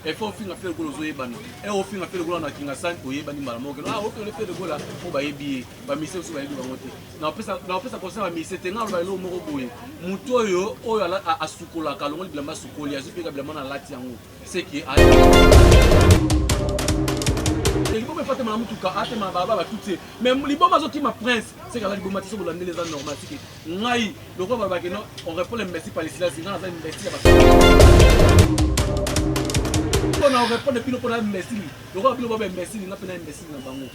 il faut finir faire le goal aux Oyebani. Et au final, faire le goal à Kingasan, Oyebani Malamoke. Ah, ok, le fait le goal là, on va y bien. Va misser aussi, va y bien. Non, plus ça concerne la mission, c'est un bailo Moroboé. Moutoyo, oh, à Soukola, Kalon, il blâme Soukoli, à Zupi, blâme à Latiango. C'est qui est. Il faut me faire ma mutuka, ma baba, tout ça. Mais l'iboma qui ma prince, c'est quand l'iboma qui sont les gens normaux. Ngai, le roi baba que non, on répond les merci par les silences, sinon on a une merci. On répond depuis le point de merci. Le roi baba merci, il n'a pas de merci dans bango.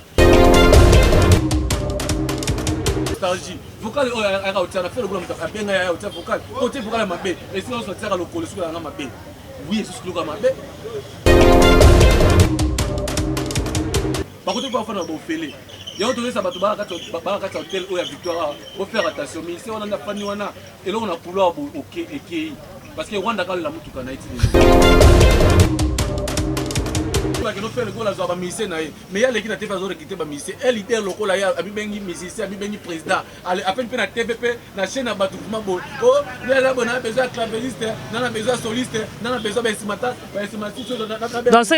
Nostalgie. Vocal, on a fait le boulot, on a bien gagné, on a vocal. Côté vocal ma bé, et sinon on se tire à l'eau, sur la ma bé. Oui, c'est ce que l'on ma bé. Par contre, il faut faire un bon fêlé. Il y a autorisé ça, tu hôtel où il y a victoire. Il faut faire attention. Mais ici, on a pas ni wana. Et là, on a couloir au Kei. Parce que Rwanda, quand la moutou kana iti. On fait le goal à Zaba Missé. Mais il y a l'équipe qui a fait quitter Missé. Elle était local, il y a Abibengi Missé, Abibengi président. À peine la TVP, la chaîne à Batoufma. Oh, il y a besoin de clavériste, on a besoin de soliste, on a besoin de Simata. Dans ce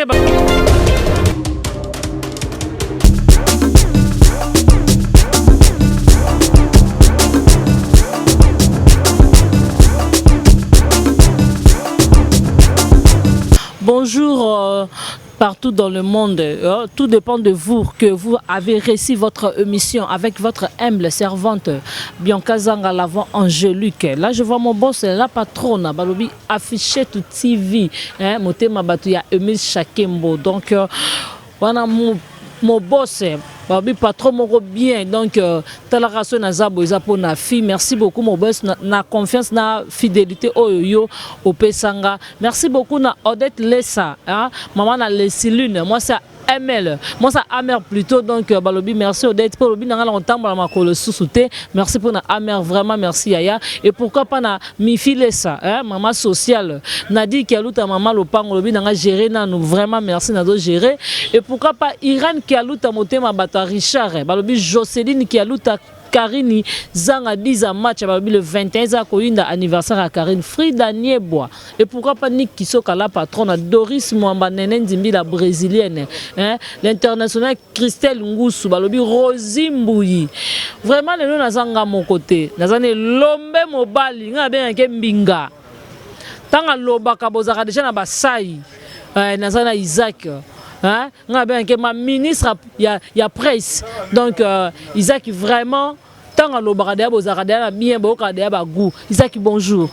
bonjour partout dans le monde. Tout dépend de vous que vous avez réussi votre émission avec votre humble servante Bianca Zanga l'avant Angélique. Là je vois mon boss, la patronne, Balobi affiché tout TV. Motema Batouya Emile Chakembo. Donc voilà mon boss. Babi patron moko bien donc talaraso na zabo ezapo na fille. Merci beaucoup mon boss na confiance na fidélité oyo au pesanga. Merci beaucoup na Odette Lessa maman na Lessilune. Moi c'est ML, moi ça Amer plutôt donc Balobi merci Odette pour Balobi na longtemps la makolo sous-souté. Merci pour na Amer vraiment merci Yaya et pourquoi pas na Mifi Lessa maman sociale Nadi qui a luta maman lopango lobi na gérer na nous vraiment merci na do gérer et pourquoi pas Iran qui a luta motema bata Richard Balobi Jocelyne qui a luta Karine Zanga 10 match le 21 za koyinda anniversaire à Karine Frida Niebois et pourquoi pas Nick Kisoka la patronne Doris Mwamba Nene Nzimbi la brésilienne l'international Christelle Ngusu balobi Rosie Mbouyi vraiment les na zanga mon côté nazane lombe mobali nga bien ke mbinga tanga lobaka bozaka déjà na basai nazana Isaac ma ministre il y a presse donc Isaac vraiment tant à l'obaradea bozaradea bien bokadea bagou Isaac bonjour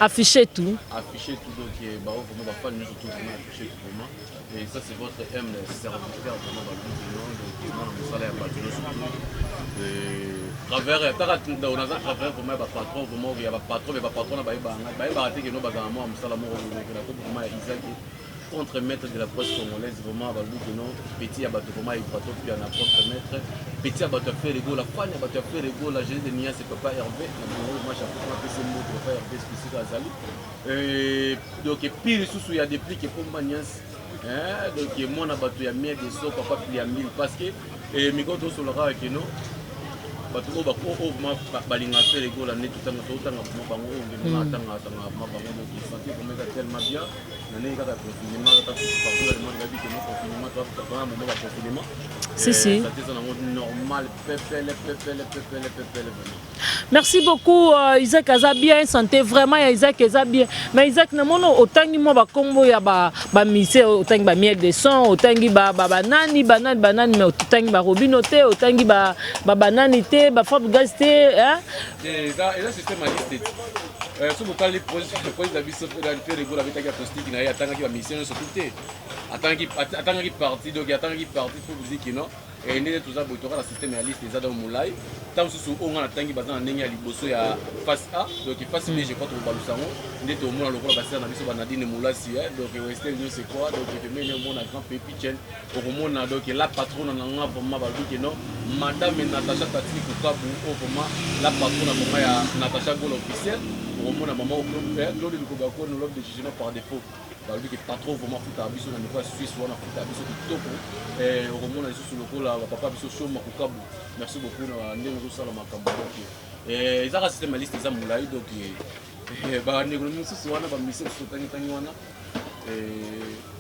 affiché tout donc vraiment pas nous surtout affiché tout vraiment et ça c'est votre M serviteur vraiment dans le nom donc on a salaire travers on a travers vraiment patron vraiment il y a patron mais patron ba raté que nous bazama moi musala mo vraiment Isaac contre maître de la presse congolaise vraiment ba lui que non petit abato vraiment il patron puis en contre maître petit abato fait les goals la fan abato fait les goals la jeunesse de Nia c'est papa Hervé moi chaque fois que c'est mot papa Hervé spécifique à Zali donc pire sous il y a des prix que pour Manias donc moi na bato ya mieux de so papa puis ya 1000 parce que migoto sur le rat que non bato balinga fait les goals l'année tout le temps bango on attend bango donc il sentait comme ça tellement bien l'année quand le confinement partout le monde a dit que non confinement toi un moment de confinement si ça c'est normal pépele merci beaucoup Isaac Azabia santé vraiment Isaac Azabia mais Isaac na mono otangi mo ba kombo ya ba mise otangi ba miel de son otangi ba banani mais otangi ba robinoté otangi ba banani té ba Fab Gasté et là système à liste si vous parlez de la biso de rigolo avec la postique na atanga ki ba mission surtout té atanga ki parti donc atanga ki parti pour vous dire que non et ndé tout ça botora la système à liste za dans moulay tant sous on a tangi bazana ndenge ya liboso ya face A donc face B je crois que balusango ndé to mona lokola basera na biso banadine moulasi donc western news c'est quoi donc je mets un mon grand pépi chen au mona donc la patronne na nga vraiment ba que non madame Natacha Tati Kukabu au vraiment la patronne vraiment ya Natacha Gol officiel au mona maman au club Claude Lukobako nous l'offre de décision par défaut bah lui qui pas trop vraiment foot à biso na niveau suisse ou na foot à biso kitoko et au mona sur le col papa biso show Makukabu merci beaucoup na ndenge zo sala makambo et ça système liste za moulay donc bandeko mosusu wana bamise mosusu wana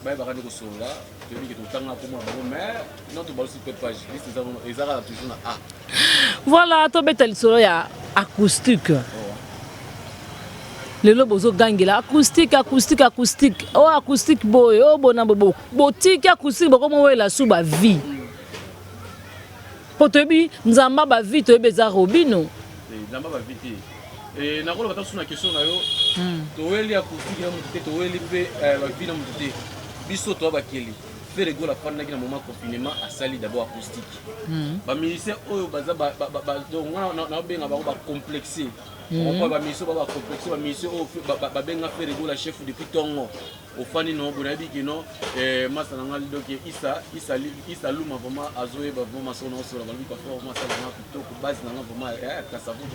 bayebaka nde kosola toyebi ke totanga komona bango mais non tobalusi mpe page liste ezaka toujours na a. Voilà, tobeta lisolo ya acoustique. Lelo bozo gangela acoustique. Oh acoustique boy, oh bona bobo. Botiki acoustique boko mo wela su ba vie. Potebi nzamba ba vie toyebi za Robino. Nzamba ba vie te. Et nakolo bata suna question na yo. Toyeli acoustique na mutete toyeli pe ba vie na mutete. Biso to ba keli. Faire go la prendre na moment confinement a sali d'abord acoustique. Ba musicien oyo baza donc na benga ba complexé. On va ba musicien ba complexé ba musicien oyo ba benga faire go la chef depuis tongo. Ofani no bonabi ki no masa na ngali donc isa luma vraiment azoe ba vraiment sona so la balbi ka fort masa na plutôt ko base na vraiment ka savu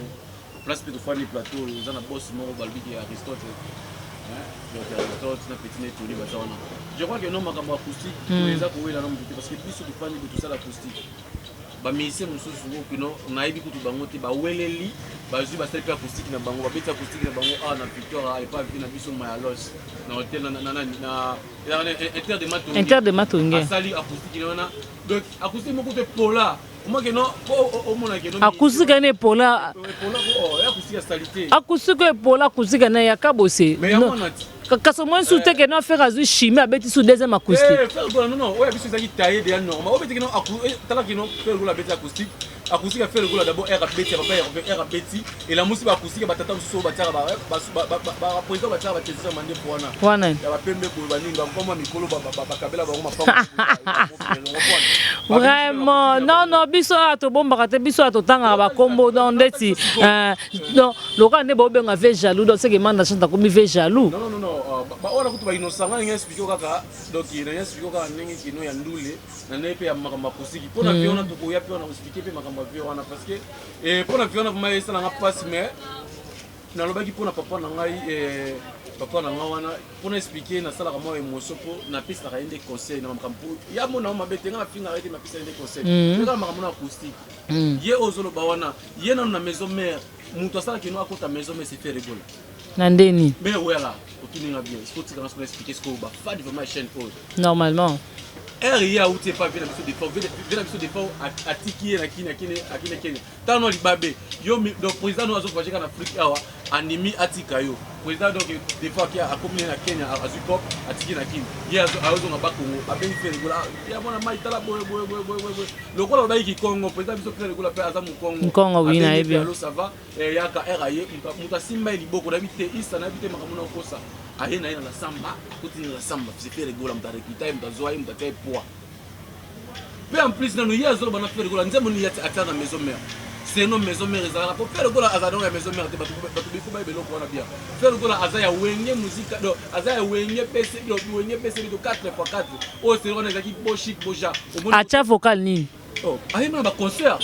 place peut faire les plateaux za na boss mo balbi ki Aristote. Donc Aristote na petit net tuli baza wana. Je crois que non makambo acoustique les a trouvé la nombre parce que biso to fani tout ça l'acoustique. Ba musicien mususu ngo no naibi kutu bango te ba weleli ba zu ba sel acoustique na bango ba beta acoustique na bango na Victoria et pas na biso Mayalos na hotel na Inter de Matonge. Asali acoustique na donc acoustique moko te pola. Moi que non au mona que non acoustique ne pola acoustique à salité. Acoustique pola acoustique na ya kabose. Mais Kaso moi sous te que non faire azu chimie abeti sous deuxième acoustique. Non ouais biso zaki tailler de normal. Obeti que non tala que non faire la bête acoustique. Acoustique a fait le goût d'abord R abeti R abeti et la musique acoustique ba tata so ba tara ba président ba tara ba question mandé pour wana. Ya ba pembe pour bani ba comme mikolo ba kabela ba ma Vraiment non biso ato bomba te biso ato tanga ba combo dans ndeti non loka ne ba obenga ve jaloux donc c'est que manda chanta comme ve jaloux. Non ba ona kutu ba innocent nga expliquer kaka donc il a expliqué kaka ndenge kino ya ndule na nepe ya makamba acoustique pona viona to ko ya pe ona expliquer pe makamba viona parce que et pona viona vraiment ça na passe mais na lobaki pona papa na ngai papa na nga wana pona expliquer na sala kama émotion po na piste na ende conseil na makampo ya mona mabete nga finga arrêter ma piste ende conseil nga makambo na acoustique ye ozolo ba wana ye na maison mère muto asala kino akota maison mais c'est fait rigoler Nandeni. Mais voilà, bien. Il faut que tu expliquer ce qu'on va faire vraiment chaîne pause. Normalement. RIA ou t'es pas bien dans des fois à tiki na kine tant non libabé yo donc président nous a fait en Afrique animi atika yo président donc des fois qui a combiné na Kenya à Zupop à tiki na kine ya azo na bakongo a ben faire rigola ya mona maitala boy le quoi ba ki Congo président biso faire rigola pe azamu Congo oui na bien alors ça va ya ka RIA muta simba liboko na bité isa na bité makamuna kosa aye na la samba kuti la samba c'est faire rigola mta rekita mta zoa mta te poa peu en plus nous hier zolo bana faire rigola nzemo ni yati atana maison mère c'est nos maison mère ezala pour faire rigola azadon ya maison mère te batu bifu ba beloko wana bien faire rigola azaya wenge musique do azaya wenge PC do wenge PC do 4x4 oh c'est on ezaki bo chic boja acha vocal ni oh aye na ba concert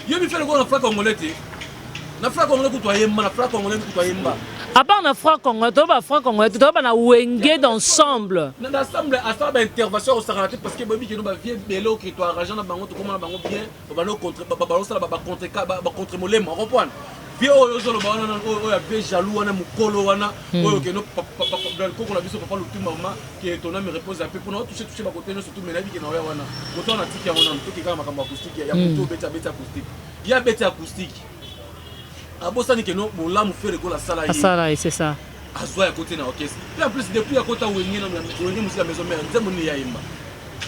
yo mi faire rigola na fra congolais te na fra congolais kutoyemba na fra congolais kutoyemba. À part na franc congolais, tu vas franc congolais, tu vas na wenge d'ensemble. Na ensemble à ça intervention au Saranaté parce que baby qui nous va bien bélo qui toi argent na bango to comment na bango bien ba no contre ba ça ba contre molema comprendre. Bien oyo zo lo ba na oyo be jaloux wana mukolo wana oyo que no dans le coco la biso papa le tout maman qui ton âme repose un peu pour nous toucher ba côté no surtout mais la vie qui na wana. Autant na tiki ya wana to ki kama makamba acoustique ya moto beta acoustique. Ya beta acoustique. Abosani que non bon là me faire la sala yi c'est ça azwa ya côté na orchestre et en plus depuis à côté wenge na wenge musique la maison mère nzemo ni ya imba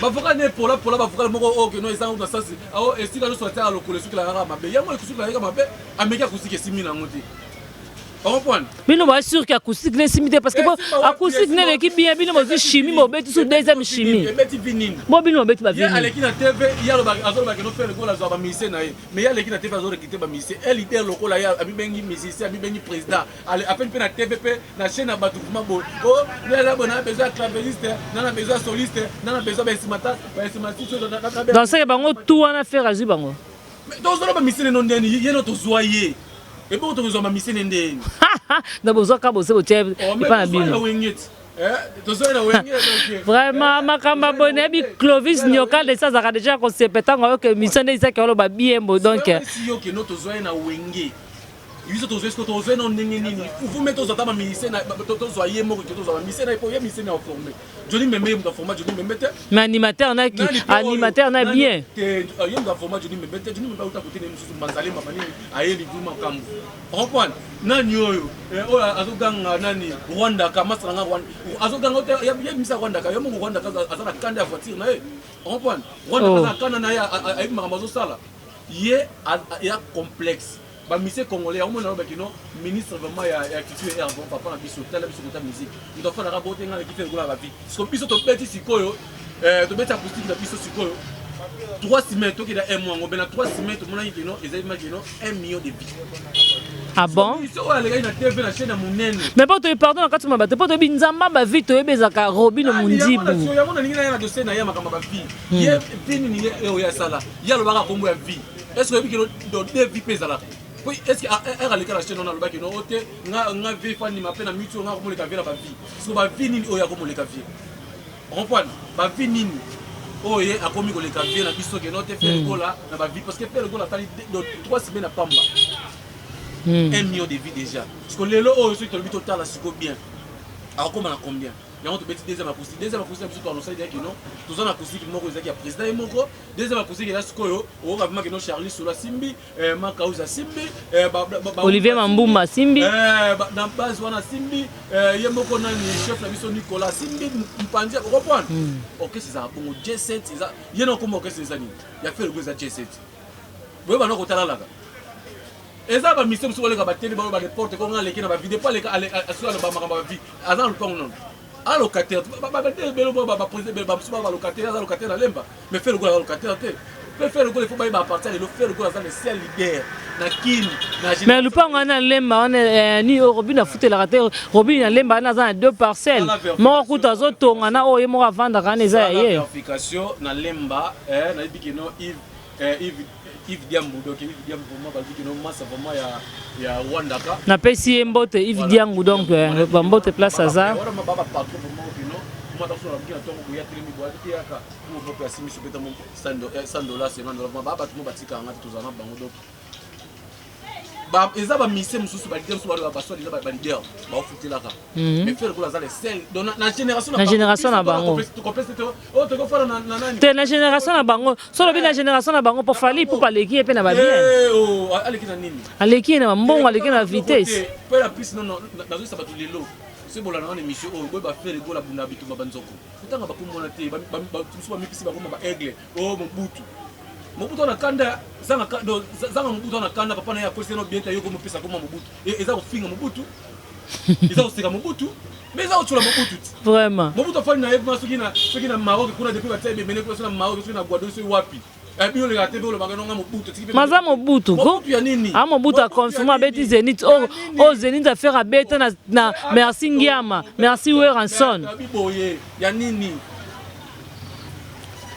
ba vocal ne pour là ba vocal moko o que non ils ont dans ça ah et si la nous sortir à lokole sur la rama be ya moi sur la rama be ameka acoustique 6000 na ngoti mais non, sûr qu'acoustique n'est simité parce que acoustique n'est l'équipe bien, bien, mais chimie, mais tu sous deuxième chimie. Bon, bien, mais tu vas venir. Il y a TV, il y a le bagage qui fait le goal à Zaba Missé, mais il y a l'équipe de TV à Zora qui était Missé. Elle était local, il y a Abibengi Missé, Abibengi président. À peine la TVP, la chaîne à Batouma Bo. Oh, il y a besoin de clavériste, on a besoin de soliste, on a besoin de Simata, dans ce cas, tout en affaire à Zubango. Mais dans ce cas, Missé, il y a notre joyeux. Et pour te ma mission ndeni na bozo ka bozo tie pas na bino vraiment makamba bonebi Clovis Nyoka de ça a déjà concepté que mission de ça que lo ba bien donc si yo que notre joie na wenge biso tozwe na ndenge nini vous mettez aux atama ministère na tozwa ye moko tozwa ministère na po ya ministère na formé Johnny Membe mu format Johnny Membe te mais animateur na qui animateur na bien yo mu format Johnny Membe te Johnny Membe uta côté ne mususu manzali mabani ayeli duma kambu reprendre nani oyo azoganga nani Rwanda ka masanga Rwanda azoganga ya misa Rwanda ka yo mu Rwanda ka azana kanda ya voiture na ye reprendre Rwanda ka kana na ya ayi makambo sala ye ya complexe ba ministre congolais au moins bakino ministre vraiment ya culture et bon papa na biso tala biso kota musique il doit faire la botte ngala ki fait gola ba vie parce que biso to beti sikoyo to beti acoustique na biso sikoyo 3 semaines to ki da un mois ngobena 3 semaines to mona yino ezali makino 1 million de vies. Ah bon? Mais pas te pardon quand tu m'as battu pas te binzamba ba vite to ebezaka Robin Mundibu. Ya mona ninga na dossier na ya makamba ba vie. Ye pini ni e ya sala. Ya lo baka kombo ya vie. Est-ce que bikino do deux vies pezala? Oui, est-ce que à l'école acheter non alobaki no ote nga vie fani mapena mutu nga ko moleka vie na ba vie. Parce que ba vie nini oya ko moleka vie. Comprendre? Ba vie nini oye akomi ko leka vie na biso ke no te faire gola na ba vie parce que faire gola tali 3 semaines na pamba. 1 million de vies déjà. Parce que les lots aussi tu le total là bien. Alors comment on combien? Il y a un deuxième acoustique. Deuxième acoustique c'est on sait dire que non. Tous en acoustique moko ezaki ya président et moko. Deuxième acoustique là sikoyo o vraiment que non Charlie Sola Simbi, Makauza Simbi, Olivier Mambumba Simbi. Dans base wana Simbi, yemoko na ni chef na biso Nicolas Simbi Mpandia reprendre. OK c'est ça bon J7 c'est ça. Yeno comme OK c'est ça ni. Il a fait le gros J7. Boye bana ko tala là. Eza ba mission so le ka bateli ba ba porte ko ngale kina ba vidéo pas le asura ba makamba vie azan le pong non a locataire ba belo ba président ba suba ba locataire azan locataire na lemba mais faire le go locataire te peut faire le go il faut ba partir le faire le go azan le ciel libère na kini na mais le pong na lemba on ni Robin a foutu la rater Robin na lemba na za 2 parcelles mo kuta zo tonga na oye mo avanda kana eza ye vérification na lemba na bikino Yves Diambu donc Yves Diambu vraiment ba bikino massa vraiment ya Rwanda ka na pesi mbote Yves Diambu donc ba mbote place aza wala mababa patron vraiment bino moi dans la bikino tongo ya trimi boa ya ka pour faire simi subeta mon $100 c'est non baba tout mo batika ngati tozana bango donc ba eza ba mission mususu ba leader so ba so ba leader ba ofutela ka mais faire ko la za les sel dans la génération na bango te na génération na bango solo bi na génération na bango pour fali pour paleki pe na ba bien aleki na nini aleki na mbongo aleki na vitesse pe la piste non na zo sabatu lelo c'est bon la na émission o boy ba faire ko la bunda bitu ba banzoko utanga ba kumona te ba mususu ba mipisi ba ko ba aigle o Mobutu Mobutu na kanda zanga Mobutu na kanda papa na ya polisi no bien ta yoko mopesa ko Mobutu eza ko finga Mobutu eza ko seka Mobutu mais eza ko tula Mobutu vraiment Mobutu fa na yeba soki na Maroc kuna depuis ba tebe mene ko na Maroc soki na Guadeloupe so wapi et puis on le gâté le bagano nga Mobutu maza Mobutu ko ya nini a Mobutu a confirmé abeti Zenith o Zenith a faire abeta na merci Ngiama merci Weranson ya nini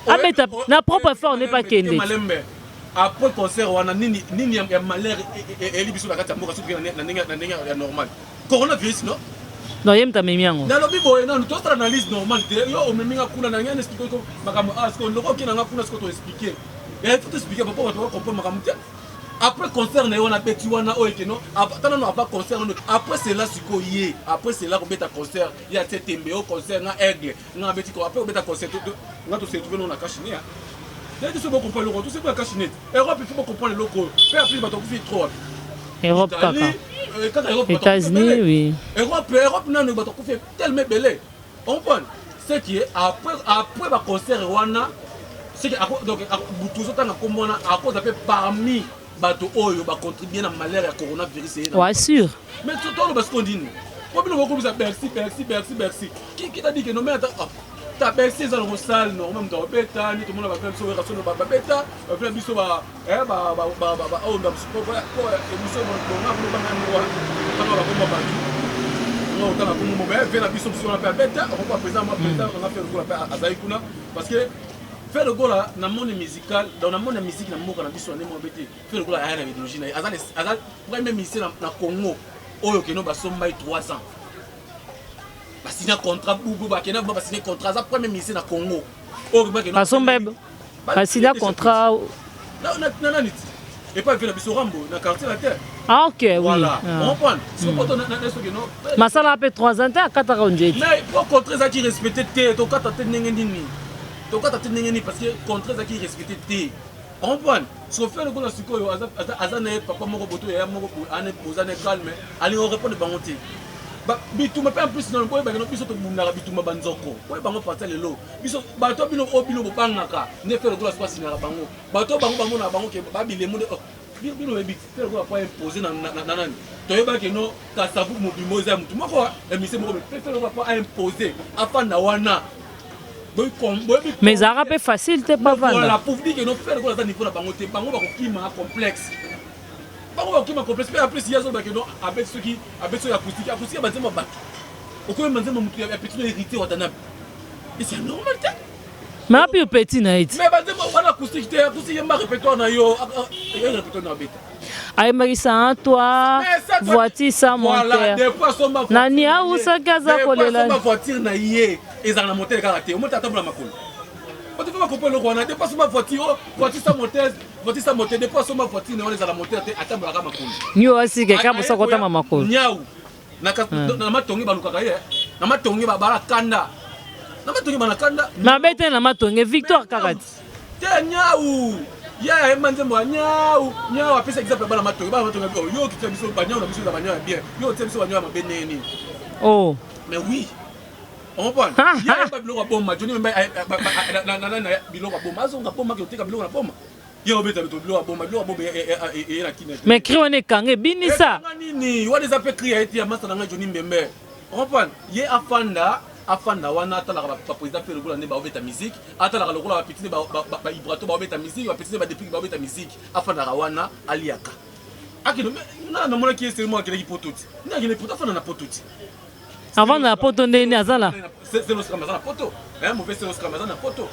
abeta na propre effort n'est pas kende après concert wana nini ya malheur eli biso la kata mboka soki na ndenge ya normal coronavirus no non yem ta memiango na lobi boye non to analyse normal te yo o meminga kuna na ngene expliquer ko makamo asko ndoko kina nga kuna sko to expliquer et il faut expliquer papa to comprendre makamo te après concert na wana beti wana o ekeno tana no pas concert no après cela siko ye après cela ko beta concert ya tetembe o concert na aigle na beti ko après beta concert nga to se trouver no na cachinia dès que ce bon comprendre le retour c'est pas cachinette Europe il faut comprendre le loco faire plus bato fi trop Europe kaka États-Unis oui Europe na no bato fi tellement belé on comprend ce qui est après ba concert wana c'est que donc tout ça na komona à cause d'après parmi bato oyo ba contribuer na malheur ya coronavirus ouais sûr mais tout le parce qu'on dit pourquoi nous beaucoup ça Bercy qui t'a dit que non mais ta Bercy dans le salle non même dans bêta ni tout le monde va faire so raison ba bêta faire biso ba on da support ko émission on a pour ba non on a comme on va faire la biso sur la bêta on va présent moi président on a fait le goal à Zaikuna parce que faire le goal dans le monde musical dans le monde musique na mboka na biso na mo bêté faire le goal à la idéologie na azal premier ministre na Congo oyo keno ba somba 300 ba signer contrat bubu ba kena ba signer contrat za premier ministre na Congo oyo ba keno ba somba ba signer contrat na nit et pas faire la biso rambo na quartier la terre Ah, ok, oui. Voilà. Ah. On comprend. Si on peut non. Masala a 3 ans, à 4 ans. Mais pour contrer ça qui respecte T, to kata te nengeni. To kata te nengeni parce que contrer ça qui respecte T. On comprend. Si on fait le coup là siko azana papa moko boto ya moko ane posane calme, ali on répond de bangoté. Bituma pe en plus dans le boy ba no biso to bumna bituma banzoko. Boy bango partir le lo. Biso bato bino obino bopangaka. Ne fait le coup là soit sinara bango. Bato bango na bango ke ba bilemo de bino be fait le coup pas imposer na nani. Toyeba ke no kasabu mobimo za mutu moko emise moko be fait le coup pas imposer afin na wana. Mais ça rappelle facile t'es pas vendre. Voilà pour dire que no faire le coup là niveau na bango te bango ba ko kima complexe. Qui m'a complexe, mais après, il y a avec ceux qui acoustique, acoustique, il y a au coup, il y a petit hérité au Tanab. Et c'est normal, mais puis petit naït. Mais acoustique, il y a un répertoire dans yo, il y a un répertoire dans bête. Aïe Marissa, toi, voiture sans moteur. Nani a où ça gaza kolela. Ma voiture na yé, et ça na moteur karaté. Au moins t'as la makolo. Quand tu vas comprendre le roi, dépasse ma voiture, voiture sans moteur, dépasse ma voiture, on est à la moteur, attends la makolo. Nyo aussi quelqu'un pour ça qu'on t'a makolo. Nyau. Na matongi balukaka ye. Na matongi babala kanda. Na matongi banakanda. Na bete na matongi Victoire Karati. Te nyau. Ya emanze mo nyau. Nyau apesa exemple bala matongi yo ki tsa biso banyau na biso na banyau bien. Yo tsa biso banyau mabeneni. Oh. Mais oui. On comprend. Ya ba biloko bomba, Johnny mba na biloko bomba. Azonga bomba ki oteka biloko na bomba. Yo beta beto biloko bomba e na kinet. Mais cri on est kangé binisa. Nini, what is up crier eti ya masa na Johnny Mbembe. On comprend. Ye afanda wana atala ba président fait le goût ba obeta musique, atala le goût ba petit ba ibrato ba obeta musique, ba petit ba depuis ba obeta musique, afanda wana aliaka. Akino na mona ki c'est moi qui pototi. Na ki ne poto afanda na pototi. Avant la poto ndeni azala. C'est le scramazana na poto. Mauvais c'est le scramazana na poto.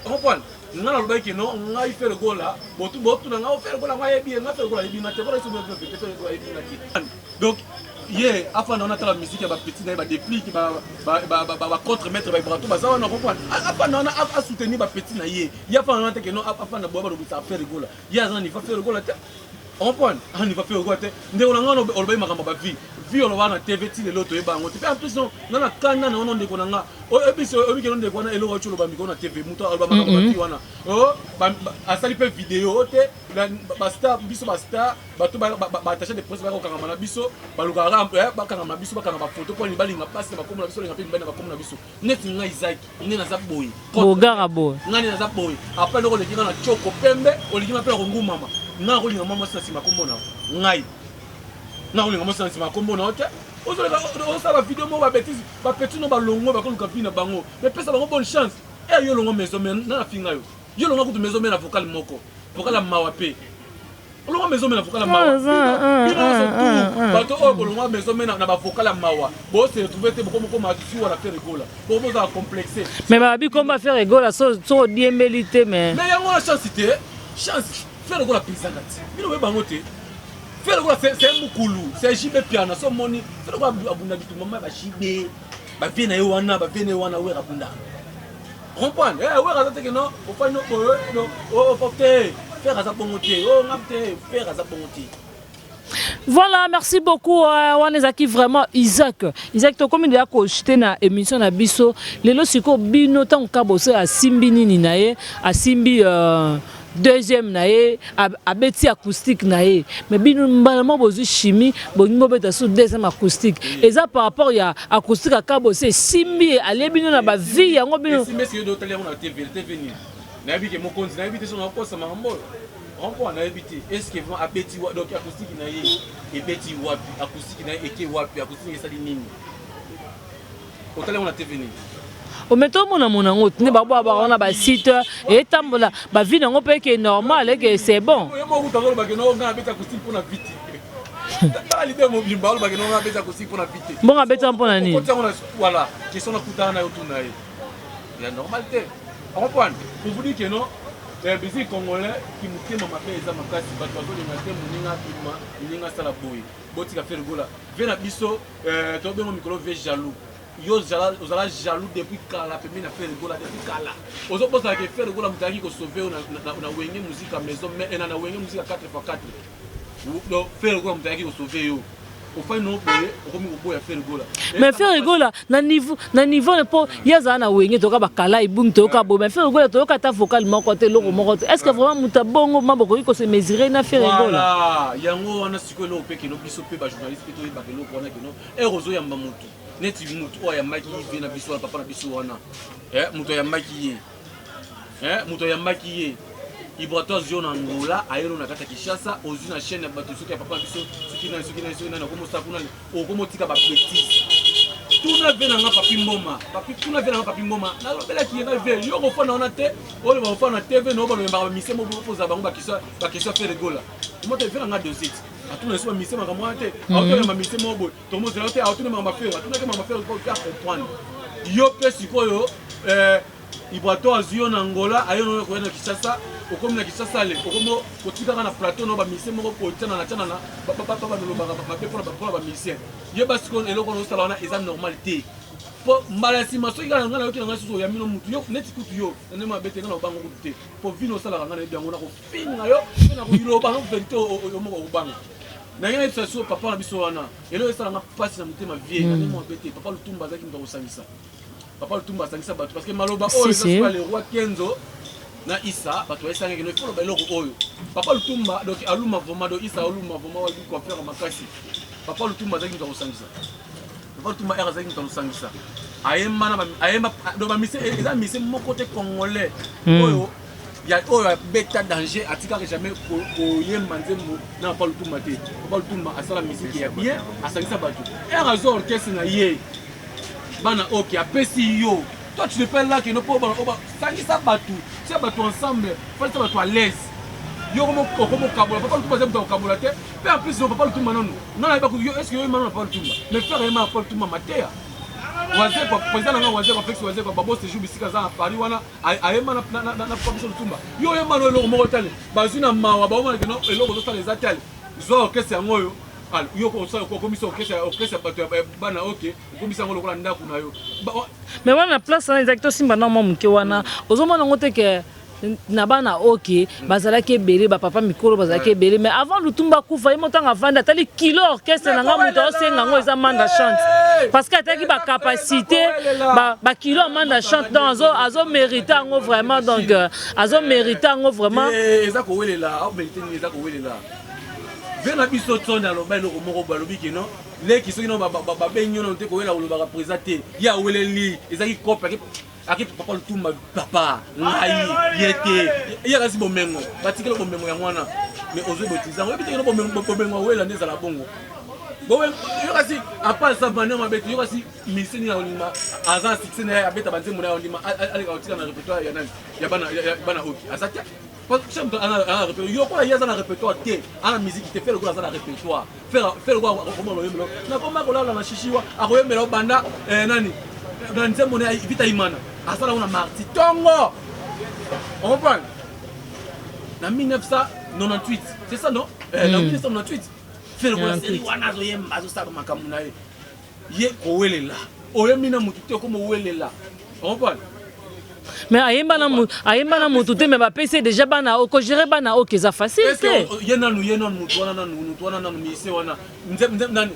On comprend. Nga na loba ki non, nga fait le goût là, botu na nga fait le goût là, nga yebi, nga fait le goût là, yebi na te voilà sur le fait le goût là, yebi na ti. Donc yeah, afin on a la musique ba petit na ba déplique ba contre mettre ba brato ba ça on comprend. Afin on a soutenir ba petit na ye. Ya fa on a que non afin na boba do ça faire le goût là. Ya ça on va faire le goût là. On comprend. On va faire le goût là. Ndé on nga on ba makamba ba vie. Vie on va na TV ti le loto e bango. Puis en plus non na kana na on ndeko nga. O ebiso obi ke ndeko na elo rocho lo ba miko na TV muto alba makamba ba vie wana. Oh asali pe vidéo te ba star biso ba star ba to ba attaché de presse ba ko kanga na biso ba lukara ba kanga na biso ba kanga ba photo ko ni ba linga passe ba komona biso linga pe ba komona biso net nga Isaac ni na za boy bogara boy ngani na za boy après le le kinga na choko pembe o linga pe ko nguma mama nga ko linga mama sina komona ngai na ko linga mama sina komona ote on ça la vidéo mo ba bêtise ba petit no ba longo ba ko luka pina bango mais pesa bango bonne chance et yo longo maison mais na finga yo longo ko maison mais na vocal moko vocal mawa pe longo maison mais na vocal mawa bato o longo maison mais na ba vocal mawa bo se retrouver te beaucoup comme atu wala faire rigola bo bo za complexé mais babi comment faire rigola so diembelité mais yango la chance faire rigola pisangati bino be bangote faire rigola c'est mukulu c'est jibe piana so moni faire rigola abunda bitu mama ba jibe ba vena yo wana we abunda comprendre ouais raza te que non au fa no o forte faire raza bongote o ngapte faire raza bongote. Voilà, merci beaucoup. On est aquí vraiment Isaac. Isaac, tu comme il y a coché na émission na biso. Lelo siko bino tan kabose a simbi nini nae, a simbi deuxième nae, a beti acoustique nae. Mais bino mbalamo bozu chimie, bonimo beta sous deuxième acoustique. Et ça par rapport ya acoustique a kabose simbi ale bino na ba vie yango bino. Simbi c'est d'autres on a TV ni. Na bi ke mo konzi na bi te so na posa mambo. On peut en habiter. Est-ce que vont abeti donc acoustique na ye et beti wapi acoustique na eke wapi acoustique ça nini hôtel on a TV ni o meto mona ngo tne ba on a ba site et tambola ba vie ngo pe que normal et que c'est bon yo mo utalo ba que no nga abeti acoustique pour na vite ta l'idée mo bimba ba que no nga abeti acoustique pour na vite bon abeti pour na ni voilà question na kutana na yo tuna ye la normalité on comprend pour vous dire que non les musiques congolais qui nous tiennent ma paix, ils ont ma casse, ils ont ma sala boy. Boti ka faire le gola. Vena biso, tu as bien mon micro, tu es jaloux. Yo jaloux depuis kala, puis na faire le gola depuis kala. Aux autres postes qui faire le gola, mutaki ko sauver, on a wenge musique à maison, mais on a wenge musique à 4x4. donc faire quoi moto yaki sauver yo ofai no boye okomi koboya faire gola mais faire gola na niveau ne po yaza na wenge toka bakala ibung toka bo mais faire gola toka ta vocal moko te loko moko te est-ce que vraiment muta bongo maboko ko se mesurer na faire gola voilà yango wana sikolo opeke no biso pe ba journaliste pe to ba kelo kona keno erozo yamba mutu neti mutu oya maki ve na biso papa na biso wana mutu ya maki ye mutu ya maki ye Ibrato Zion Angola, aéro na kata Kishasa, ozu na chaîne bato soki papa biso soki na komo sa kuna okomo tika ba bêtise. Tuna vena nga papi mboma, tuna vena nga papi mboma. Na lobela ki na ve yo ko fona na te, o le ba fona TV no ba no ba mise mo poza bango ba kisa faire gola. Mo te vena nga dosite. Atuna so mise ma kamwa te, auto na mise mo bo, to mo zela te auto na ma faire, atuna ke ma faire ko faire comprendre. Yo pe sikoyo Ibrato Zion Angola, aéro ko na Kishasa. Comme na Kishasa le okomo kotika na plateau no ba mise moko ko tana na papa no ba ba mise ye basi ko eloko no sala na eza normalité po malasi maso ikana ngana yoki na suso ya mino mutu yo neti kutu yo ne ma bete na bango kutu po vino sala ngana biango na ko finga yo na ko yiro bango vérité o moko bango na ngana tsaso papa na biso wana elo esala na passe na mutema vie na ne mo bete papa lutumba zaki ndo kosangisa papa lutumba sangisa bato parce que maloba o eza le roi Kenzo na Isa bato esanga ke no folo ba eloko oyo papa lutumba donc aluma voma do Isa aluma voma wa ko faire makasi papa lutumba zaki ndo kosangisa papa lutumba era zaki ndo kosangisa ayema do ba mise eza mise moko te congolais oyo ya oyo beta danger atika que jamais ko yemba nzembo na papa lutumba te papa lutumba asala mise ki ya bien asangisa bato era zo orchestre na ye bana ok apesi yo. Toi tu ne peux là que nous pouvons ça qui ça battu c'est battu ensemble faut ça battu à l'aise yo comme kabola papa le troisième dans kabola te mais en plus on peut pas le tout maintenant non là est-ce que yo maintenant pas le tout mais faire vraiment pas le tout mater waze kwa président nga waze kwa Felix waze kwa babo se joue bisika za Paris wana ayema na commission le tumba yo yema no lo moko tale bazuna mawa ba wana que non eloko zo les atels zo que c'est ngoyo yo ko so ko komisa orchestre bato bana ok komisa ngolo kola ndaku na yo mais wana place na exacto simba na momuke wana ozomona ngote ke na bana ok bazalaki ebele ba papa mikolo bazalaki ebele mais avant lutumba kufa ye motanga vanda tali kilo orchestre na nga muto osenga ngo eza manda chante parce que ataki ba capacité ba kilo amanda chante donc azo mériter ngo vraiment donc azo mériter ngo vraiment eza ko welela au mériter eza ko welela vena biso tsona lo ba eloko moko balobi ke non leki soki no ba benyo no te ko wela lo ba représenter ya weleli ezaki kope aki papa lutumba papa ngai yete ya kasi bomengo batikelo bomengo ya mwana mais ozo botiza ngo bitelo bomengo wela ndeza la bongo bo yo kasi apa sa bana mabete yo kasi misini ya olima aza succès na ya beta banzemo na olima ali ka otika na répertoire ya nani ya bana oki asatia parce que j'aime un répertoire yo ko ya za na répertoire te ana musique te faire le za na répertoire faire quoi comment le yemelo na koma ko la na shishiwa akoyemelo banda nani na nzemo na vita imana asala una marti tongo on comprend na 1998 c'est ça non na 1998 faire quoi série wana zo yemba zo sa makamu na ye ko welela oyemina mutu te ko mo welela on comprend mais ayemba na mutu te mais ba PC déjà bana ko gérer bana o keza facile te yenanu mutu wana nanu mise wana nzem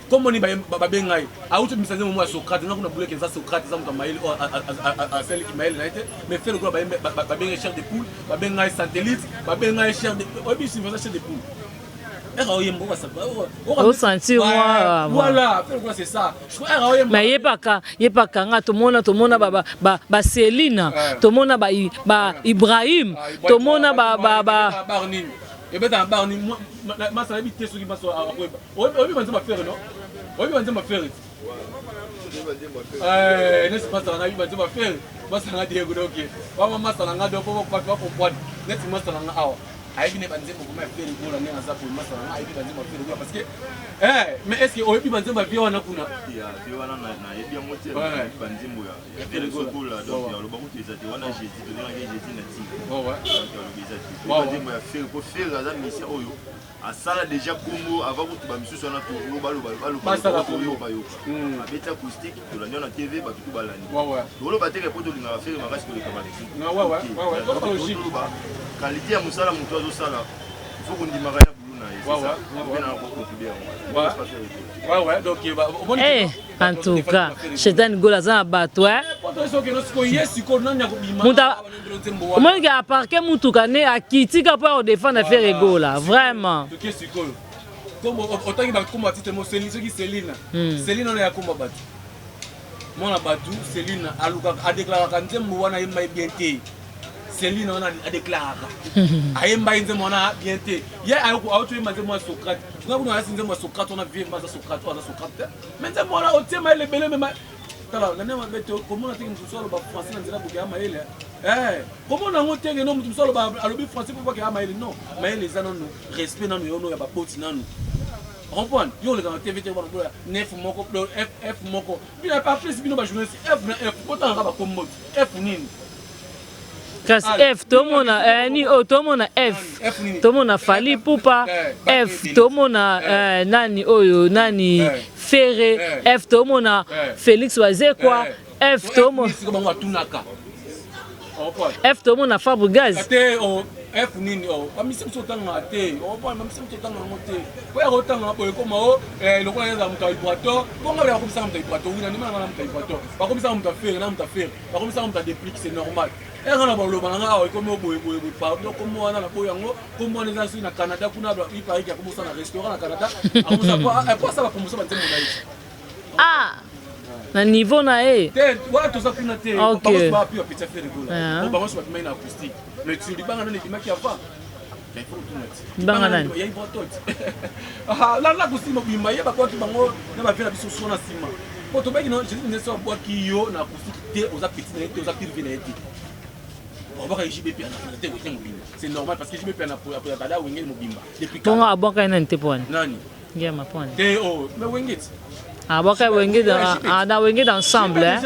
comme ni ba bengai auto misanze mo Socrate na kuna buleke za Socrate za mutu maili a celle qui maili na été mais faire quoi ba bengai chef de poule ba bengai satellite ba bengai chef de obi si chef de poule au sentir moi voilà c'est ça mais yepaka nga tomona ba Céline tomona ba Ibrahim tomona ba Barnin et ben dans Barnin moi ça habite ceux qui passent obi banze ma faire non obi banze ma faire n'est-ce pas ça na banze ma faire moi ça na Diego OK wa mama ça na do ko comprendre n'est-ce pas ça na awa aïe banze beaucoup mais faire gola nena za pour masa aïe banze ma faire gola parce que mais est-ce que oyebi banze ma vie wana kuna ya vie wana na yebi ya motie banze moya ya faire gola donc ya lo bango tezati wana jeudi to na jeudi na ti ouais donc ya lo bezati banze moya faire pour faire za mission oyo asala déjà Congo avant que tu ba misusu wana to balo yo abeta acoustique to la na TV ba tout balani ouais lo ba teke poto linga faire makasi ko le kamaleki ouais qualité qualité ya musala mutu azo sala faut qu'on dimaka ya buluna Ouais, donc en tout cas, Shetan Gola za bato moi qui a parqué mutuka ne akitika pour défendre faire Egola vraiment. Comme autant qu'il va combattre tellement Céline on est à combattre. Mon abatu Céline a déclaré quand Mouana est bien té. Céline on a déclaré. Ayemba inzemona bien té. Hier a auto moi Socrate. Tu vois nous moi Socrate on a vu ma Socrate mais moi au tema le belé même tala na nema beto comment on a dit que le français na nzela buka maele comment on a monté que non mutu solo ba alobi français pour que maele non maele les anon respect na nous ya ba poti na nous comprendre yo le dans TV bon nef moko f moko bi na pas plus bi no ba journaliste f na f autant ka ba comme f nini kasi F tomona ni tomona F tomona Fally Ipupa F tomona nani oyo nani Ferré F tomona Félix Wazekwa F tomona F tomona Fabregas F nini bamisi msotanga ate bamisi msotanga ngote ko ya kotanga boye koma o lokola yeza mta ibrato konga ya komisa mta ibrato wina ndima na mta ibrato bakomisa mta faire na mta faire bakomisa mta déplique c'est normal ngana ba loba nga awo komo boye pardon komo wana na boye ngo komo neza su na Canada kuna ba ipa iki akomosa na restaurant na Canada akomosa pas ça ba komosa ba nzembo na ah na niveau na watu za kuna te okay ba pio pizza faire gola on ba mo ba na acoustique mais tu dis banga nani kimaki avant banga nani ya ibotot la kusima bimba ya ba kwa kibango na ba vela biso na sima po to beki no je dis ne so bois ki yo na acoustique te oza petit na te oza pire na te on va réagir bien na te ko mobimba c'est normal parce que je me perds na pour tada wengel mobimba depuis quand on aboka na nte pone nani ngema pone te mais wengit aboka wengel na wengel ensemble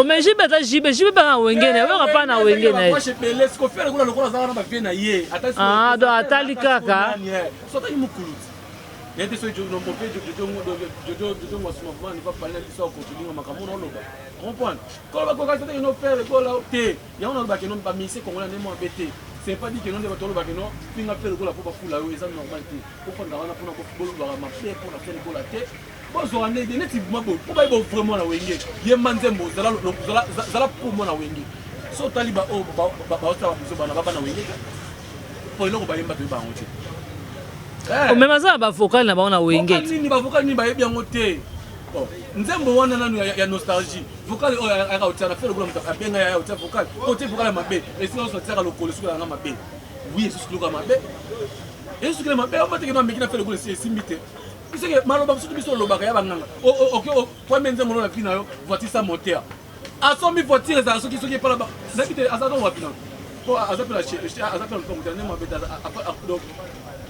mais jibe pas wengel na pas na wengel na moi je peux laisser ko faire ko la za na ba vie na ye do atali kaka so ta mukulu et de ce que nous pouvons de moi ce mouvement il va parler de ça au continue makambo na loba comprendre quand ba ko ka tete no faire ko la te ya on ba que non pas misé congolais nemo embêté c'est pas dit que non de batolo ba que non finga faire ko la pour ba fula yo eza normal te ko fanda wana pour na ko football ba ma faire pour na faire ko la te bon zo ane de neti mo bo pour ba bo vraiment na wenge ye manzembo zala pour moi na wenge so taliba o ba ota ba na baba na wenge pour le ko ba yemba to ba ngote même ça ba vocal na ba na wenge nini ba vocal ni ba yebi yango te nzembo wana nanu ya nostalgie vocal o aka otana faire le mutaka benga ya otana vocal côté vocal mabe et sinon so tsaka lokolo suka nga mabe oui c'est suka mabe et suka mabe on va te que no mekina faire le golo c'est simité c'est que maloba biso biso lobaka ya banganga OK point nzembo na fina yo voiture sa moteur a so mi voiture za soki pa là nakite aza don wapina po aza pela aza pela ko mutane mabe donc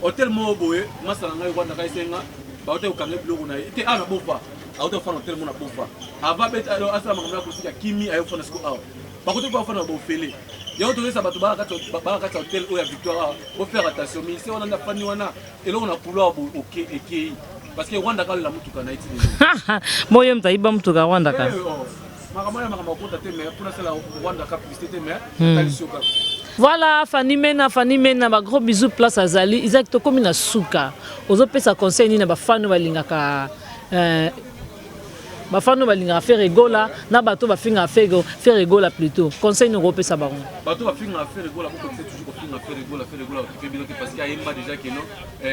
hôtel mo boye masala ngai kwanda kai senga ba hotel ukanga biloko na te ana bofa auto fana hotel mo na bofa ava bet alo asala makamla ko sika kimi ayo fana sko aw ba ko te ba fana bo fele ya auto lesa bato ba kata hotel o ya Victoire o faire attention mais c'est on a fani wana eloko na couloir bo OK ekei parce que Rwanda ka la mutuka na iti moyo mtaiba mutuka Rwanda ka makamala ko ta te mais pour ça la Rwanda ka publicité mais talisoka. Voilà, Fanny Mena, ba gros bisous place à Zali. Isaac to comme na suka. Ozo pesa conseil ni na ba fanu balingaka ba fanu balingaka faire rigola na bato ba finga faire rigola plutôt. Conseil no repesa ba ron. Bato ba finga faire rigola ko conseil toujours ko finga faire rigola que bien parce qu'il y a imba déjà que non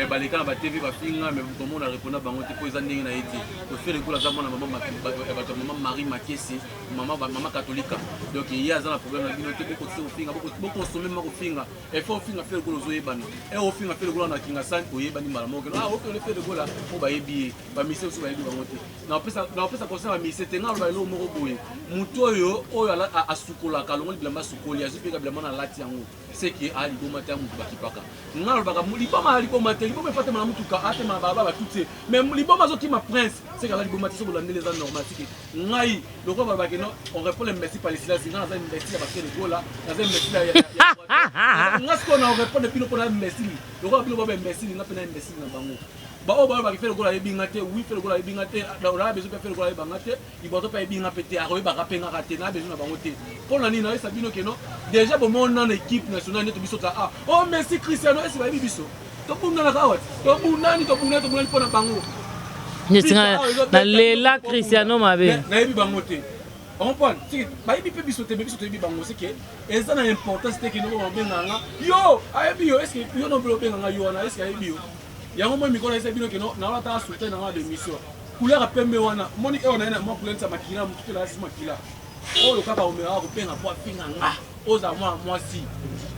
balika na ba TV ba finga mais tout le monde a répondre ba ngote ko ezandingi na yeti. Ko faire rigola za mona maman maman Marie Makesi, maman catholique. Donc il y a un problème na bino te ko conseil finga beaucoup consommer ma ko finga. Il faut finga faire rigola zo yebana. Et au finga faire rigola na kinga san ko yebani malamo que ah OK le faire rigola ko ba yebi ba mission so ba yebi ba ngote. Na pesa conseil ba mission te ngalo ba lo moko boye. Muto yo oyo a sukola ka longo bilamba sukoli ya zipeka bilamba na lati yango. C'est que ali bo mata mutu bakipaka. Ngalo baka liboma ali ko mata liboma fate na mutu ka ate ma baba tuté. Mais liboma zo ki ma prince, c'est que ali bo mata so bolande les ans normal c'est que ngai loko baba que non on répond le merci par les silas na za merci ya bakele gola na za merci ya ngasko na on répond depuis le pour merci loko bilo baba merci na pena merci na bango ba o ba faire gola ebinga te oui faire gola ebinga te la ora bezo faire gola ebanga te iboto pa ebinga pete a ba kapenga ka te na bezo na bango te pour la nina ça bino que non déjà bon mon en équipe nationale net biso ta ah oh merci Cristiano et c'est ba biso tobunda na kawa tobundani pona bango na lela Cristiano mabe na yebi bango te on prend si bayebi pe biso te yebi bango c'est que eza na importance te que nous on benganga yo ayebi yo est-ce que yo no benganga yo na est-ce que ayebi yo yango moi mikolo eza bino que non na ta soutenir na l'émission couleur a pembe wana moni e ona na mo couleur sa makila mutu la si makila o kaka o mera ko penga po finga nga oza moi si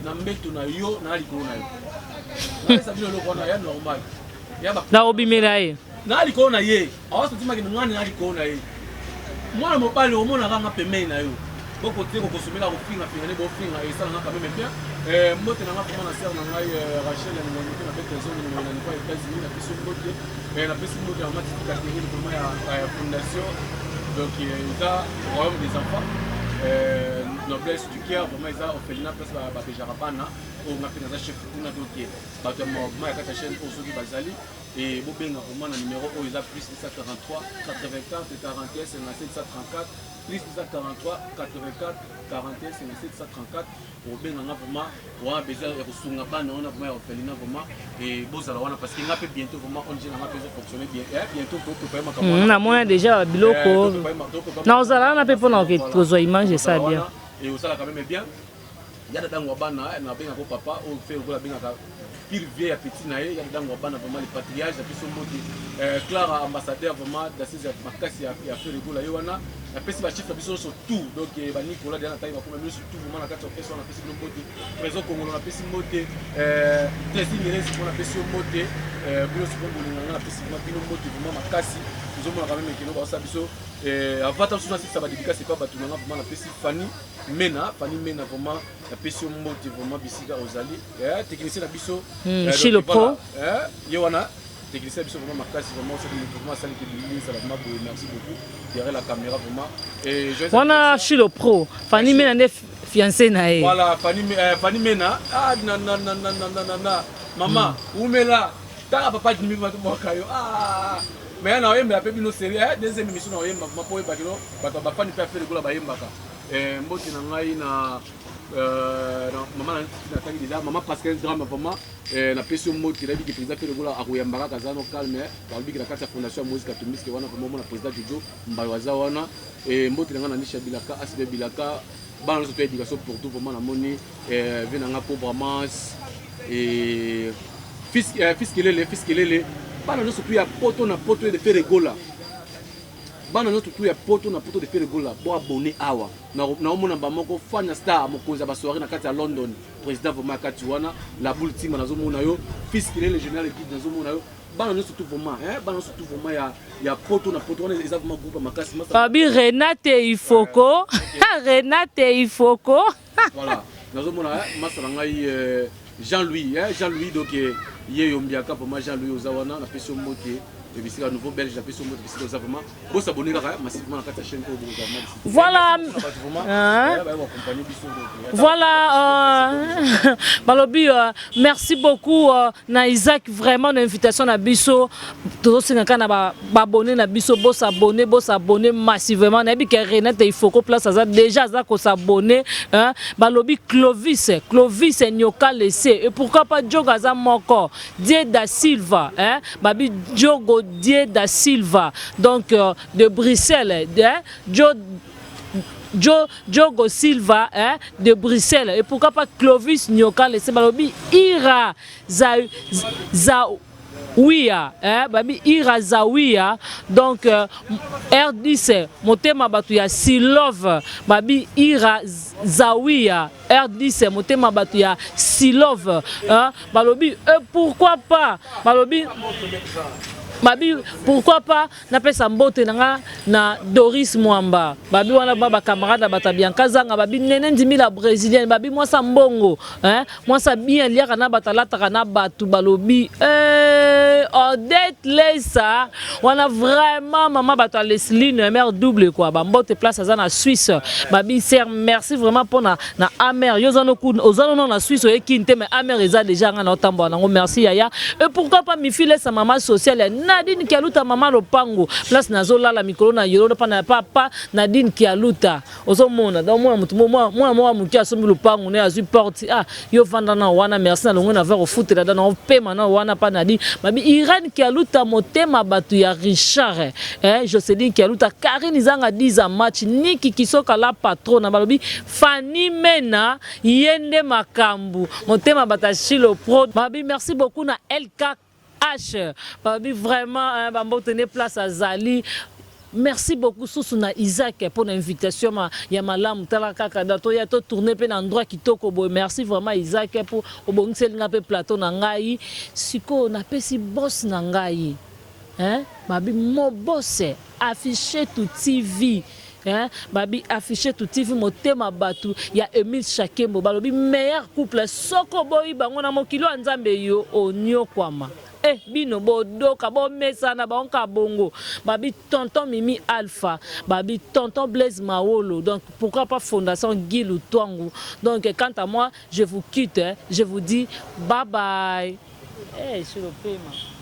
na mbeto na yo na likolo na yo ça bino lokona ya normal ya ba na obimela ye na likolo na ye awa sotima ke ngani na likolo na ye mwana mobali omona kanga pembe na yo boko te ko kosomela ko finga ne bo finga et ça na quand même bien mbote na nga na sœur na ngai Rachel na ngoni na bete zone na na kwa États-Unis na biso mbote na biso mbote na matiti Catherine pour ya fondation donc eza royaume des enfants noblesse du cœur vraiment eza orphelinat place ba bejarabana o ngapena za chef kuna donc bato ma ya kata chaîne ozoki bazali et bobenga vraiment na numéro o eza plus 143 84 41 5734 plus 143 84 41 5734 bobenga nga vraiment wa besoin de kusunga bana on a vraiment orphelinat vraiment et bozala wana parce que nga pe bientôt vraiment on dit nga pe fonctionner bien bientôt pour préparer ma campagne na moyen déjà biloko na ozala na pe pona que tozo image ça bien et osala quand même bien ya dadango bana na benga ko papa o fait ko la benga ka pile vieux petit na ye ya dadango bana vraiment le patriarche depuis son moti Clara ambassadeur vraiment d'assise makasi ya fait le gola yona na pesi ba chiffre biso sur tout donc ba Nicolas de la taille va comme même sur tout vraiment la carte question na pesi no moti présent congolais na pesi moti Tessingere c'est na pesi moti bilo c'est na pesi moti vraiment makasi nous avons quand même que nous ça biso avant tout ça ça va dédicacer pas batu na vraiment na pesi Fanny Mena vraiment la pesi moti vraiment bisika ozali technicien na biso chez le pro Yowana technicien biso vraiment makasi vraiment c'est vraiment ça qui dit ça vraiment merci beaucoup derrière la caméra vraiment et je wana chez le pro Fanny Mena ne fiancé na ye voilà Fanny Mena na maman umela ta papa dimi ba to kayo mais na oyemba pe bino série deuxième émission na oyemba mapo ba kilo ba fani pe faire gola ba yembaka mboti na ngai na maman na tangi déjà maman Pascal drame vraiment na pesi moti la biki président fait le gola akuyambaka kazano calme ba biki na kati ya fondation ya musique atumiske wana vraiment na président Jojo Mbayaza wana mboti na ngana nisha bilaka asibe bilaka bana so éducation pour tout vraiment na moni venanga Cobra Mas et fils kelele bana no surtout ya poto na poto de faire gola bana no surtout ya poto na poto de faire gola bo abonné awa na omona ba moko fanya star mokonza ba soirée na kati ya London président vraiment kati wana la boule timba nazo mona yo fils kelele général équipe nazo mona yo bana no surtout vraiment ya poto na poto on est exactement groupe makasi masa Fabi Renate Ifoko Renate Ifoko voilà nazo mona masa ngai Jean-Louis donc yombiaka vraiment Jean-Louis ozawana na peso moté et puis c'est nouveau belge la peso moté c'est ça vraiment bon s'abonner là massivement na kata chaîne voilà voilà balobi merci beaucoup na Isaac vraiment l'invitation na biso to senga na ba abonner na biso bo s'abonner massivement na bi que Renate il faut que place ça déjà ça ko s'abonner balobi Clovis Nyoka laissé et pourquoi pas Diogo za moko Dieu da Silva babi Diogo Dieu da Silva donc de Bruxelles Diogo Silva de Bruxelles et pourquoi pas Clovis Nyoka laissé balobi Ira Zawiya babi Ira Zawiya donc R10 motema batu ya Silove babi Ira Zawiya R10 motema batu ya Silove balobi pourquoi pas balobi pourquoi pas na pesa mbote na Doris Mwamba babi wana baba camarade bata bien kazanga babi nene ndimi la brésilienne babi moi sa mbongo moi sa bien liaka na batalata na batu balobi Odette Lesa wana vraiment maman bato Lesline mère double quoi ba mbote place za na Suisse babi sœur merci vraiment pour na amer yozano ku ozano na Suisse e kinte mais amer eza déjà ngana otambo nango merci yaya et pourquoi pas mi file sa maman sociale Nadine Kaluta maman lopango place nazola la micro na yolo pas Nadine Kialuta ozomona donc moi mukia sombi lupangu ne azu porte yo vanda na wana merci na longo na vers au foot là dans paiement na wana pas Nadine babi Irène Kialuta motema batu ya Richard Jocelyne Kialuta Karine Zanga 10 match Niki Kisoka la patron na babi Fanny Mena yende makambu motema batashilo pro babi merci beaucoup na LKH babi vraiment bambo tenir place à Zali. Merci beaucoup Susuna Isaac pour l'invitation ya malamu tala kaka dato ya to tourner pe na endroit kitoko boy merci vraiment Isaac pour obongisel nga pe plateau na ngai siko na pesi boss na ngai babi mo boss affiché tout TV babi affiché tout TV motema batu ya Emile Chakembo balobi meilleur couple soko boy bango na mokilo nzambe yo onyo kwama bino bodoka bo mesana banka bongo babi tonton Mimi Alpha babi tonton Blaise Maolo donc pourquoi pas fondation Guy Lutwangu donc quant à moi je vous quitte je vous dis bye bye sur le paiement.